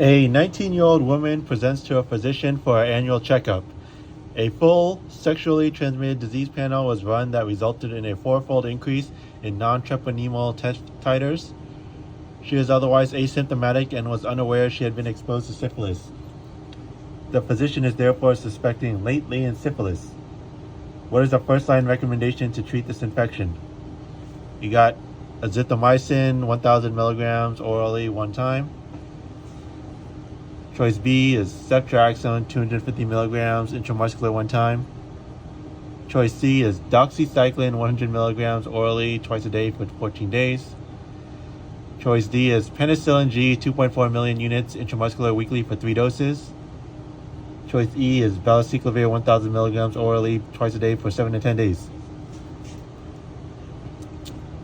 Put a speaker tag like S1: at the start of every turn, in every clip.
S1: A 19-year-old woman presents to a physician for her annual checkup. A full sexually transmitted disease panel was run that resulted in a fourfold increase in nontreponemal titers. She is otherwise asymptomatic and was unaware she had been exposed to syphilis. The physician is therefore suspecting latent syphilis. What is the first-line recommendation to treat this infection? You got Azithromycin, 1,000 milligrams orally one time. Choice B is Ceftriaxone, 250 milligrams intramuscular one time. Choice C is Doxycycline, 100 milligrams orally twice a day for 14 days. Choice D is Penicillin G, 2.4 million units intramuscular weekly for 3 doses. Choice E is Valacyclovir, 1,000 milligrams orally twice a day for 7 to 10 days.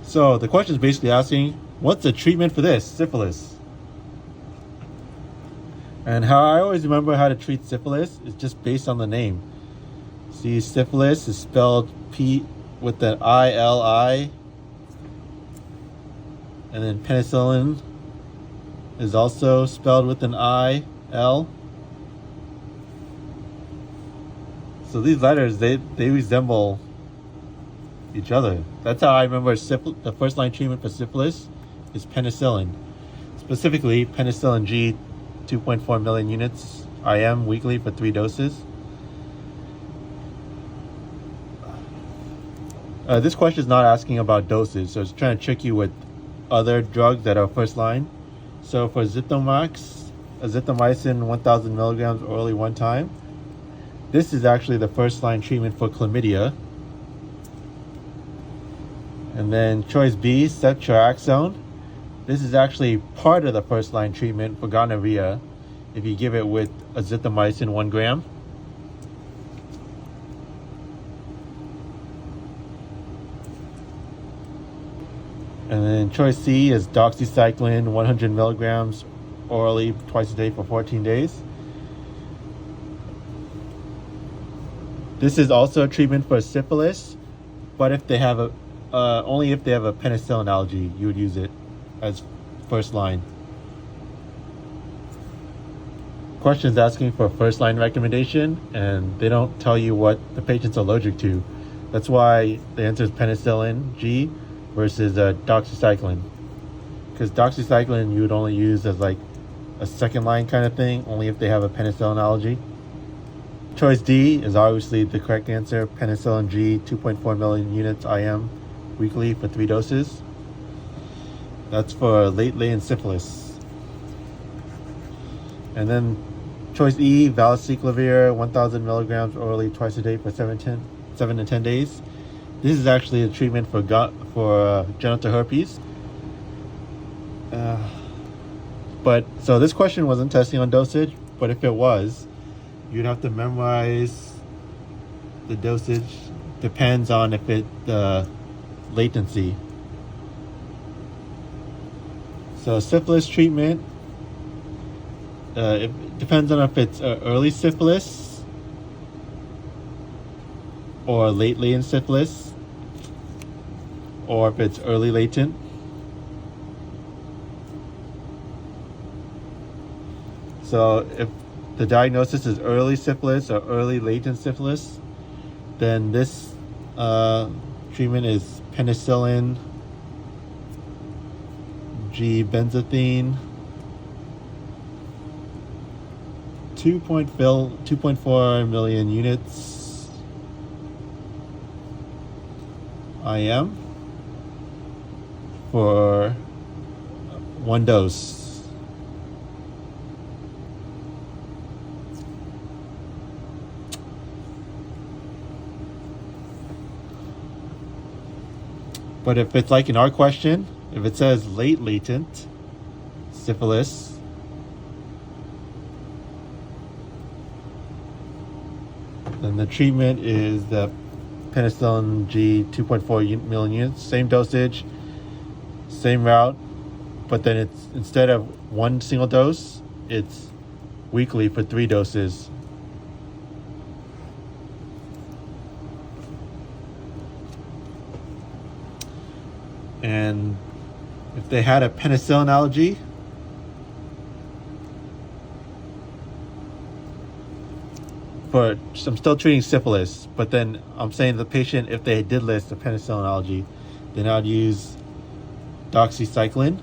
S1: So the question is basically asking, what's the treatment for this, syphilis? And how I always remember how to treat syphilis is just based on the name. See, syphilis is spelled P with an I-L-I. And then penicillin is also spelled with an I-L. So these letters, they resemble each other. That's how I remember the first line treatment for syphilis is penicillin. Specifically, Penicillin G, 2.4 million units IM weekly for 3 doses. This question is not asking about doses, so it's trying to trick you with other drugs that are first line. So for Azithromycin, 1,000 milligrams orally one time. This is actually the first line treatment for chlamydia. And then choice B, Ceftriaxone. This is actually part of the first line treatment for gonorrhea if you give it with azithromycin 1 gram. And then choice C is Doxycycline, 100 milligrams orally twice a day for 14 days. This is also a treatment for syphilis, but if they have only if they have a penicillin allergy, you would use it as first line. Questions asking for first line recommendation, and they don't tell you what the patient's allergic to. That's why the answer is Penicillin G versus Doxycycline. Because Doxycycline you would only use as like a second line kind of thing, only if they have a penicillin allergy. Choice D is obviously the correct answer. Penicillin G, 2.4 million units IM weekly for 3 doses. That's for latent syphilis. And then choice E, Valacyclovir, 1,000 milligrams orally twice a day for 7 to 10 days. This is actually a treatment for genital herpes. So this question wasn't testing on dosage, but if it was, you'd have to memorize the dosage. Depends on if the latency. So syphilis treatment, it depends on if it's early syphilis or late latent syphilis, or if it's early latent. So if the diagnosis is early syphilis or early latent syphilis, then this treatment is Penicillin G benzathine, 2.4 million units IM for 1 dose. But if it's like in our question, if it says late latent syphilis, then the treatment is the Penicillin G, 2.4 million units, same dosage, same route, but then it's instead of 1 single dose, it's weekly for 3 doses. And if they had a penicillin allergy, I'm still treating syphilis, but then I'm saying the patient, if they did list a penicillin allergy, then I'd use Doxycycline.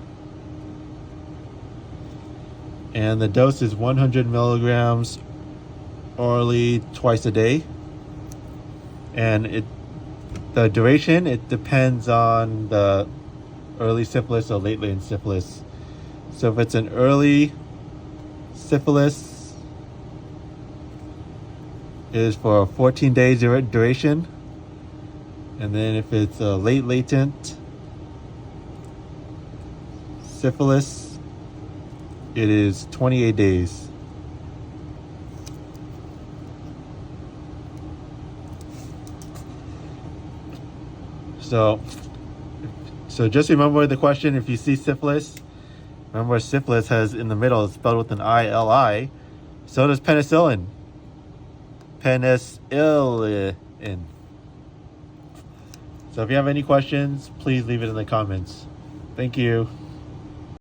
S1: And the dose is 100 milligrams orally twice a day. And the duration, it depends on the early syphilis or late latent syphilis. So if it's an early syphilis, it is for 14 days duration. And then if it's a late latent syphilis, it is 28 days. So just remember the question. If you see syphilis, remember syphilis has in the middle, it's spelled with an I-L-I. So does penicillin. Penicillin. So if you have any questions, please leave it in the comments. Thank you.